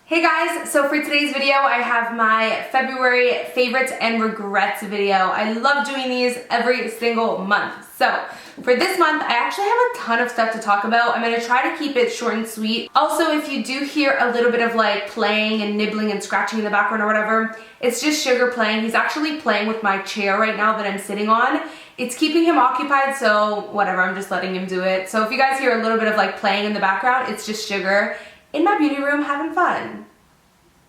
Hey guys, so for today's video I have my February favorites and regrets video. I love doing these every single month. So for this month I actually have a ton of stuff to talk about. I'm going to try to keep it short and sweet. Also, if you do hear a little bit of like playing and nibbling and scratching in the background or whatever, it's just Sugar playing. He's actually playing with my chair right now that I'm sitting on. It's keeping him occupied, so whatever, I'm just letting him do it. So if you guys hear a little bit of like playing in the background, it's just Sugar in my beauty room having fun.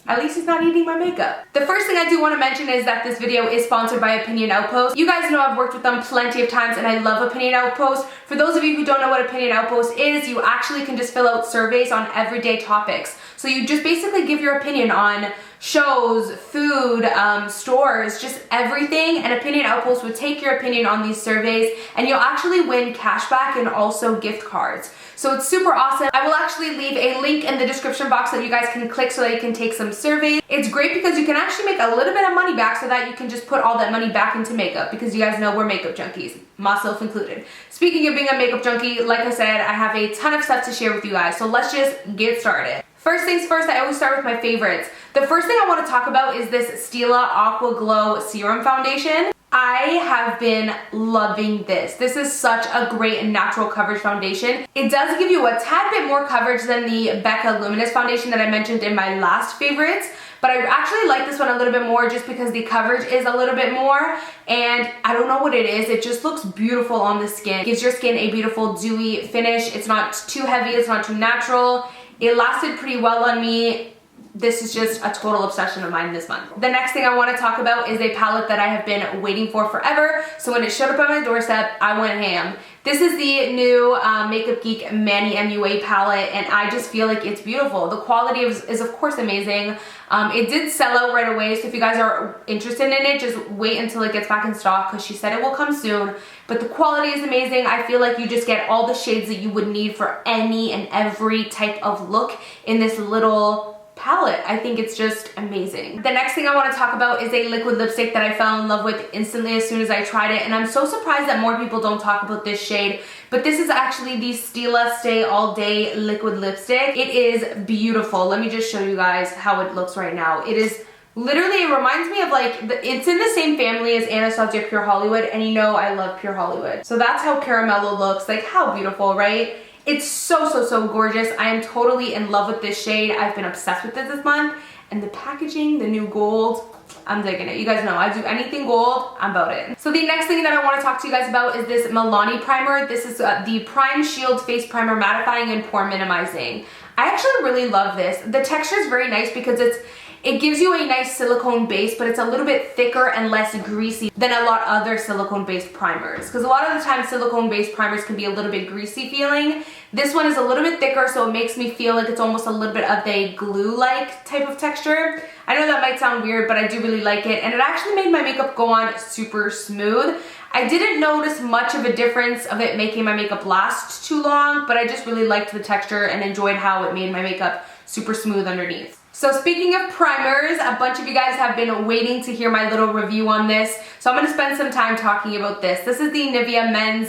At least he's not eating my makeup. The first thing I do want to mention is that this video is sponsored by Opinion Outpost. You guys know I've worked with them plenty of times and I love Opinion Outpost. For those of you who don't know what Opinion Outpost is, you actually can just fill out surveys on everyday topics. So you just basically give your opinion on shows, food, stores, just everything, and Opinion Outpost would take your opinion on these surveys and you'll actually win cashback and also gift cards. So it's super awesome. I will actually leave a link in the description box that you guys can click so that you can take some surveys. It's great because you can actually make a little bit of money back so that you can just put all that money back into makeup, because you guys know we're makeup junkies, myself included. Speaking of being a makeup junkie, like I said, I have a ton of stuff to share with you guys, so let's just get started. First things first, I always start with my favorites. The first thing I want to talk about is this Stila Aqua Glow Serum Foundation. I have been loving this. This is such a great natural coverage foundation. It does give you a tad bit more coverage than the Becca Luminous foundation that I mentioned in my last favorites, but I actually like this one a little bit more just because the coverage is a little bit more, and I don't know what it is. It just looks beautiful on the skin. It gives your skin a beautiful dewy finish. It's not too heavy, it's not too natural. It lasted pretty well on me. This is just a total obsession of mine this month. The next thing I want to talk about is a palette that I have been waiting for forever. So when it showed up on my doorstep, I went ham. This is the new Makeup Geek Manny MUA palette, and I just feel like it's beautiful. The quality is of course amazing. It did sell out right away, so if you guys are interested in it, just wait until it gets back in stock because she said it will come soon. But the quality is amazing. I feel like you just get all the shades that you would need for any and every type of look in this little palette. I think it's just amazing. The next thing I want to talk about is a liquid lipstick that I fell in love with instantly as soon as I tried it, and I'm so surprised that more people don't talk about this shade, but this is actually the Stila Stay All Day liquid lipstick. It is beautiful. Let me just show you guys how it looks right now. It is literally, it reminds me of like, it's in the same family as Anastasia Pure Hollywood, and you know I love Pure Hollywood. So that's how Caramello looks. Like, how beautiful, right? It's so gorgeous. I am totally in love with this shade. I've been obsessed with this month. And the packaging, the new gold, I'm digging it. You guys know I do anything gold, I'm about it. So the next thing that I want to talk to you guys about is this Milani primer. This is the Prime Shield Face Primer Mattifying and Pore Minimizing. I actually really love this. The texture is very nice because it gives you a nice silicone base, but it's a little bit thicker and less greasy than a lot of other silicone-based primers. Because a lot of the time, silicone-based primers can be a little bit greasy feeling. This one is a little bit thicker, so it makes me feel like it's almost a little bit of a glue-like type of texture. I know that might sound weird, but I do really like it, and it actually made my makeup go on super smooth. I didn't notice much of a difference of it making my makeup last too long, but I just really liked the texture and enjoyed how it made my makeup super smooth underneath. So speaking of primers, a bunch of you guys have been waiting to hear my little review on this, so I'm going to spend some time talking about this. This is the Nivea Men's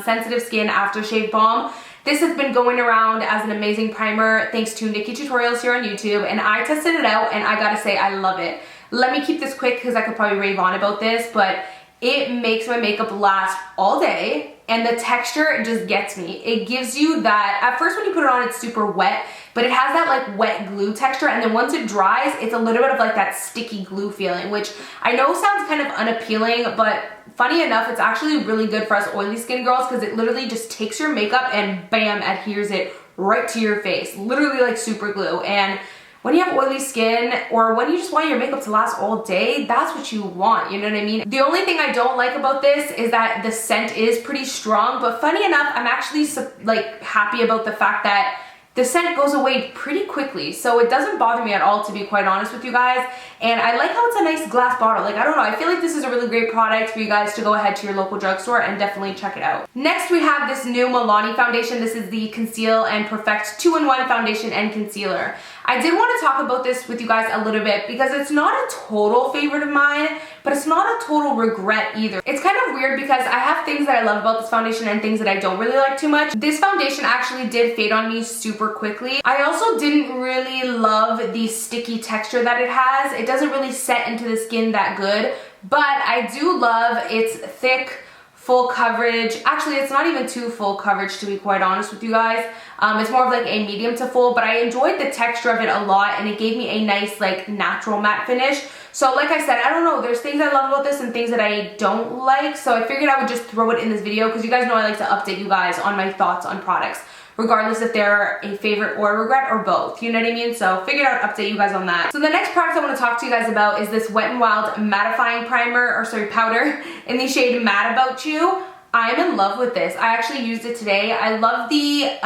Sensitive Skin Aftershave Balm. This has been going around as an amazing primer thanks to Nikki Tutorials here on YouTube, and I tested it out and I gotta say I love it. Let me keep this quick because I could probably rave on about this, but it makes my makeup last all day, and the texture just gets me. It gives you that, at first when you put it on it's super wet, but it has that like wet glue texture, and then once it dries, it's a little bit of like that sticky glue feeling, which I know sounds kind of unappealing, but funny enough, it's actually really good for us oily skin girls because it literally just takes your makeup and bam, adheres it right to your face. Literally like super glue. And when you have oily skin, or when you just want your makeup to last all day, that's what you want, you know what I mean? The only thing I don't like about this is that the scent is pretty strong, but funny enough, I'm actually like happy about the fact that the scent goes away pretty quickly, so it doesn't bother me at all, to be quite honest with you guys. And I like how it's a nice glass bottle. Like, I don't know, I feel like this is a really great product for you guys to go ahead to your local drugstore and definitely check it out. Next, we have this new Milani foundation. This is the Conceal and Perfect 2-in-1 foundation and concealer. I did want to talk about this with you guys a little bit because it's not a total favorite of mine, but it's not a total regret either. It's kind of weird because I have things that I love about this foundation and things that I don't really like too much. This foundation actually did fade on me super quickly. I also didn't really love the sticky texture that it has. It doesn't really set into the skin that good, but I do love its thick, full coverage. Actually, it's not even too full coverage, to be quite honest with you guys. It's more of like a medium to full, but I enjoyed the texture of it a lot, and it gave me a nice like natural matte finish. So like I said, I don't know, there's things I love about this and things that I don't like, so I figured I would just throw it in this video because you guys know I like to update you guys on my thoughts on products, regardless if they're a favorite or a regret or both, you know what I mean? So figured I would update you guys on that. So the next product I want to talk to you guys about is this Wet n Wild mattifying primer, or sorry, powder in the shade Mad About You. I'm in love with this. I actually used it today. I love the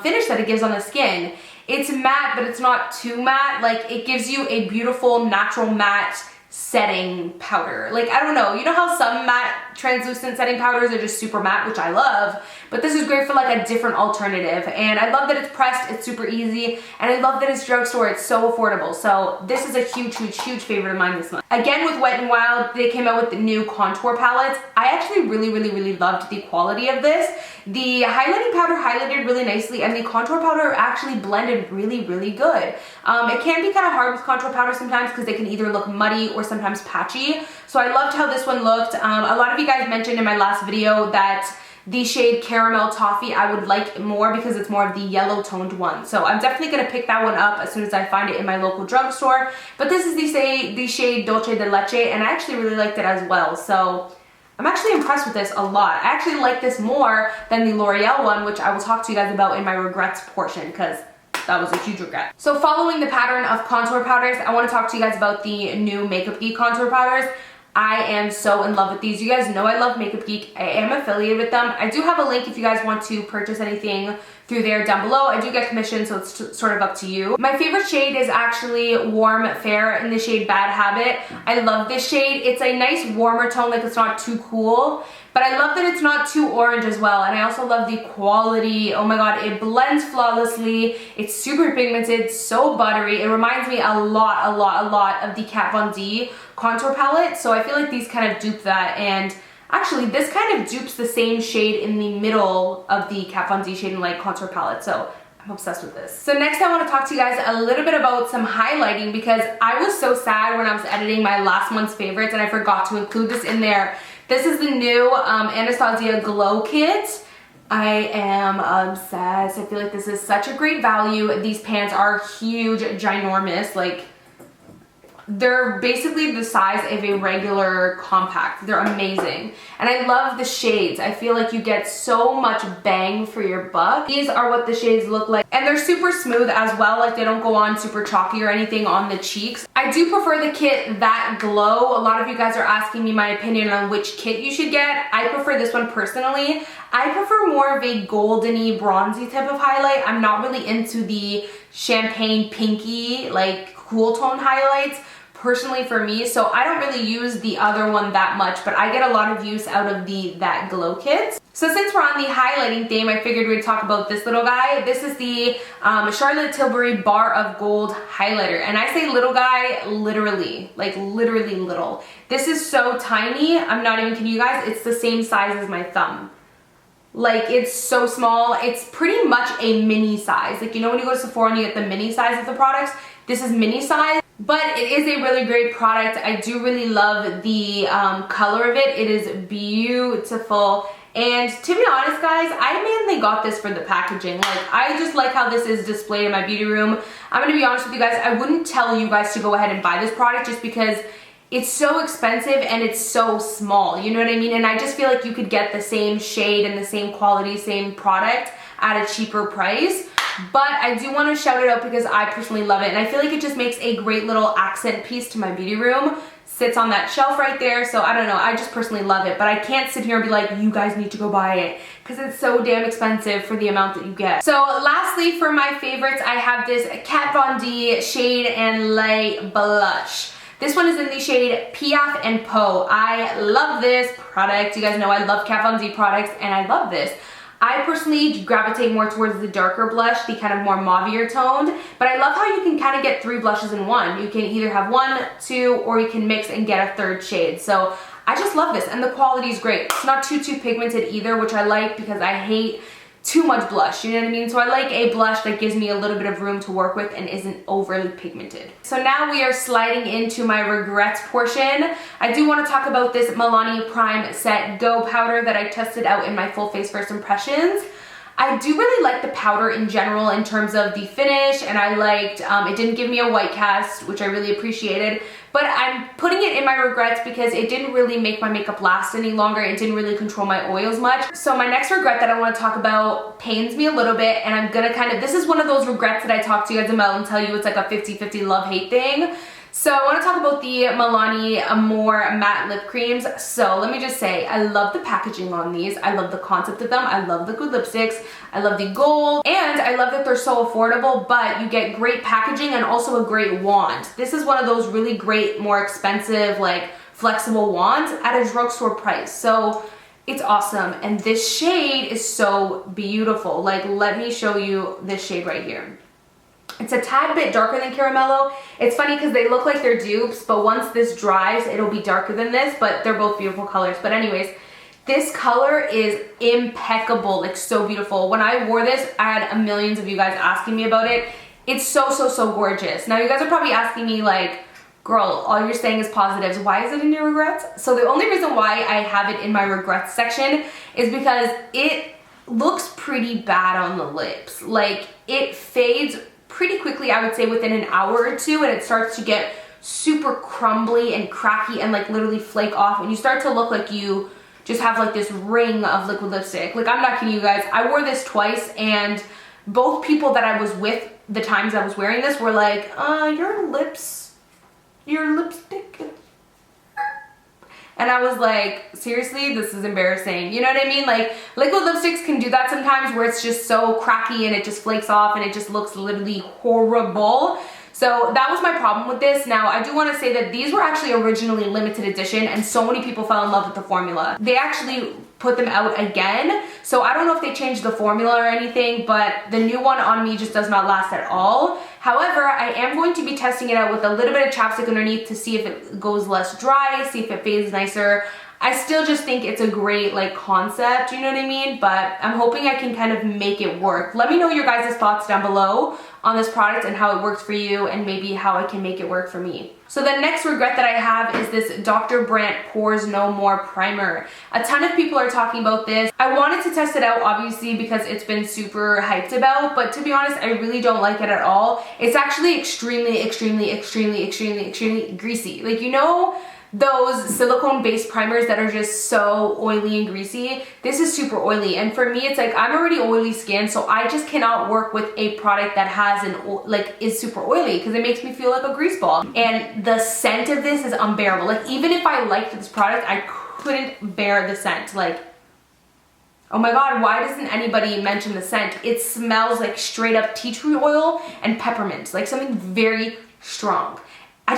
finish that it gives on the skin. It's matte, but it's not too matte. Like, it gives you a beautiful natural matte setting powder. Like, I don't know, you know how some matte translucent setting powders are just super matte, which I love, but this is great for like a different alternative. And I love that it's pressed, it's super easy, and I love that it's drugstore, it's so affordable. So this is a huge favorite of mine this month. Again, with Wet n Wild, they came out with the new contour palettes. I actually really loved the quality of this. The highlighting powder highlighted really nicely, and the contour powder actually blended really good. It can be kind of hard with contour powder sometimes because they can either look muddy or sometimes patchy. So I loved how this one looked. A lot of you guys mentioned in my last video that the shade Caramel Toffee I would like more because it's more of the yellow toned one. So I'm definitely going to pick that one up as soon as I find it in my local drugstore. But this is the shade Dulce de Leche, and I actually really liked it as well. So I'm actually impressed with this a lot. I actually like this more than the L'Oreal one, which I will talk to you guys about in my regrets portion because that was a huge regret. So following the pattern of contour powders, I want to talk to you guys about the new Makeup Geek contour powders. I am so in love with these. You guys know I love Makeup Geek. I am affiliated with them. I do have a link if you guys want to purchase anything through there down below. I do get commission, so it's sort of up to you. My favorite shade is actually Warm Fair in the shade Bad Habit. I love this shade. It's a nice warmer tone, like it's not too cool, but I love that it's not too orange as well. And I also love the quality. Oh my god, it blends flawlessly. It's super pigmented, so buttery. It reminds me a lot of the Kat Von D contour palette. So I feel like these kind of dupe that, and actually this kind of dupes the same shade in the middle of the Kat Von D Shade and Light contour palette. So I'm obsessed with this. So next I want to talk to you guys a little bit about some highlighting because I was so sad when I was editing my last month's favorites and I forgot to include this in there. This is the new Anastasia Glow Kit. I am obsessed. I feel like this is such a great value. These pants are huge, ginormous, like they're basically the size of a regular compact. They're amazing. And I love the shades. I feel like you get so much bang for your buck. These are what the shades look like. And they're super smooth as well. Like they don't go on super chalky or anything on the cheeks. I do prefer the kit That Glow. A lot of you guys are asking me my opinion on which kit you should get. I prefer this one personally. I prefer more of a goldeny, bronzy type of highlight. I'm not really into the champagne pinky, like cool tone highlights personally for me, so I don't really use the other one that much, but I get a lot of use out of the That Glow kits. So since we're on the highlighting theme, I figured we'd talk about this little guy. This is the Charlotte Tilbury Bar of Gold highlighter, and I say little guy literally, like literally little. This is so tiny, I'm not even kidding you guys, it's the same size as my thumb. Like, it's so small. It's pretty much a mini size. Like, you know when you go to Sephora and you get the mini size of the products? This is mini size, but it is a really great product. I do really love the color of it. It is beautiful. And to be honest, guys, I mainly got this for the packaging. Like, I just like how this is displayed in my beauty room. I'm gonna be honest with you guys, I wouldn't tell you guys to go ahead and buy this product just because it's so expensive and it's so small, you know what I mean? And I just feel like you could get the same shade and the same quality, same product at a cheaper price. But I do want to shout it out because I personally love it, and I feel like it just makes a great little accent piece to my beauty room. Sits on that shelf right there, so I don't know, I just personally love it, but I can't sit here and be like, you guys need to go buy it, because it's so damn expensive for the amount that you get. So lastly, for my favorites, I have this Kat Von D Shade and Light Blush. This one is in the shade Piaf and Po. I love this product. You guys know I love Kat Von D products, and I love this. I personally gravitate more towards the darker blush, the kind of more mauvier toned, but I love how you can kind of get 3 blushes in one. You can either have 1, 2, or you can mix and get a 3rd shade. So I just love this, and the quality is great. It's not too pigmented either, which I like because I hate too much blush, you know what I mean? So I like a blush that gives me a little bit of room to work with and isn't overly pigmented. So now we are sliding into my regrets portion. I do want to talk about this Milani Prime Set Go powder that I tested out in my full face first impressions. I do really like the powder in general in terms of the finish, and I liked, it didn't give me a white cast, which I really appreciated, but I'm putting it in my regrets because it didn't really make my makeup last any longer. It didn't really control my oils much. So my next regret that I want to talk about pains me a little bit, and I'm gonna this is one of those regrets that I talk to you guys about and tell you it's like a 50-50 love-hate thing. So I want to talk about the Milani Amore matte lip creams. So let me just say, I love the packaging on these. I love the concept of them. I love liquid lipsticks. I love the gold. And I love that they're so affordable, but you get great packaging and also a great wand. This is one of those really great, more expensive, like flexible wands at a drugstore price. So it's awesome. And this shade is so beautiful. Like, let me show you this shade right here. It's a tad bit darker than Caramello. It's funny because they look like they're dupes, but once this dries, it'll be darker than this, but they're both beautiful colors. But anyways, this color is impeccable, like so beautiful. When I wore this, I had millions of you guys asking me about it. It's so gorgeous. Now you guys are probably asking me like, girl, all you're saying is positives. Why is it in your regrets? So the only reason why I have it in my regrets section is because it looks pretty bad on the lips. Like, it fades pretty quickly, I would say within an hour or two, and it starts to get super crumbly and cracky and like literally flake off, and you start to look like you just have like this ring of liquid lipstick. Like, I'm not kidding you guys. I wore this twice, and both people that I was with the times I was wearing this were like, your lipstick. And I was like, seriously, this is embarrassing. You know what I mean? Like, liquid lipsticks can do that sometimes where it's just so cracky and it just flakes off and it just looks literally horrible. So that was my problem with this. Now, I do want to say that these were actually originally limited edition, and so many people fell in love with the formula. They actually put them out again, so I don't know if they changed the formula or anything, but the new one on me just does not last at all. However, I am going to be testing it out with a little bit of chapstick underneath to see if it goes less dry, see if it fades nicer. I still just think it's a great like concept, you know what I mean? But I'm hoping I can kind of make it work. Let me know your guys' thoughts down below on this product and how it works for you, and maybe how I can make it work for me. So the next regret that I have is this Dr. Brandt Pores No More Primer. A ton of people are talking about this. I wanted to test it out, obviously, because it's been super hyped about, but to be honest, I really don't like it at all. It's actually extremely greasy. Like, you know, those silicone-based primers that are just so oily and greasy? This is super oily, and for me, it's like, I'm already oily skin, so I just cannot work with a product that has is super oily, because it makes me feel like a grease ball. And the scent of this is unbearable. Like, even if I liked this product, I couldn't bear the scent. Like, oh my god, why doesn't anybody mention the scent? It smells like straight up tea tree oil and peppermint, like something very strong. I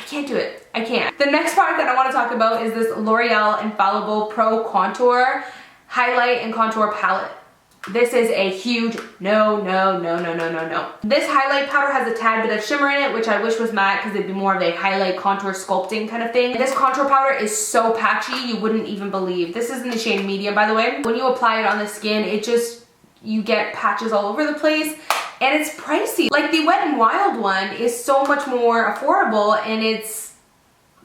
can't do it. I can't. The next product that I want to talk about is this L'Oreal Infallible Pro Contour Highlight and Contour Palette. This is a huge no. This highlight powder has a tad bit of shimmer in it, which I wish was matte because it'd be more of a highlight contour sculpting kind of thing. This contour powder is so patchy, you wouldn't even believe. This is in the shade medium, by the way. When you apply it on the skin, you get patches all over the place. And it's pricey. Like, the Wet n Wild one is so much more affordable, and it's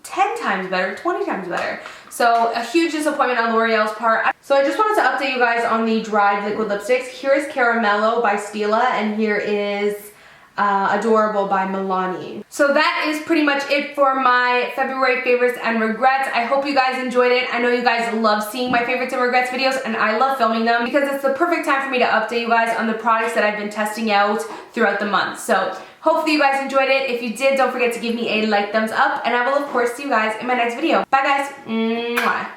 10 times better, 20 times better. So a huge disappointment on L'Oreal's part. So I just wanted to update you guys on the dried liquid lipsticks. Here is Caramello by Stila, and here is Adorable by Milani. So that is pretty much it for my February favorites and regrets. I hope you guys enjoyed it. I know you guys love seeing my favorites and regrets videos, and I love filming them because it's the perfect time for me to update you guys on the products that I've been testing out throughout the month. So hopefully you guys enjoyed it. If you did, don't forget to give me a like, thumbs up, and I will of course see you guys in my next video. Bye guys. Mwah.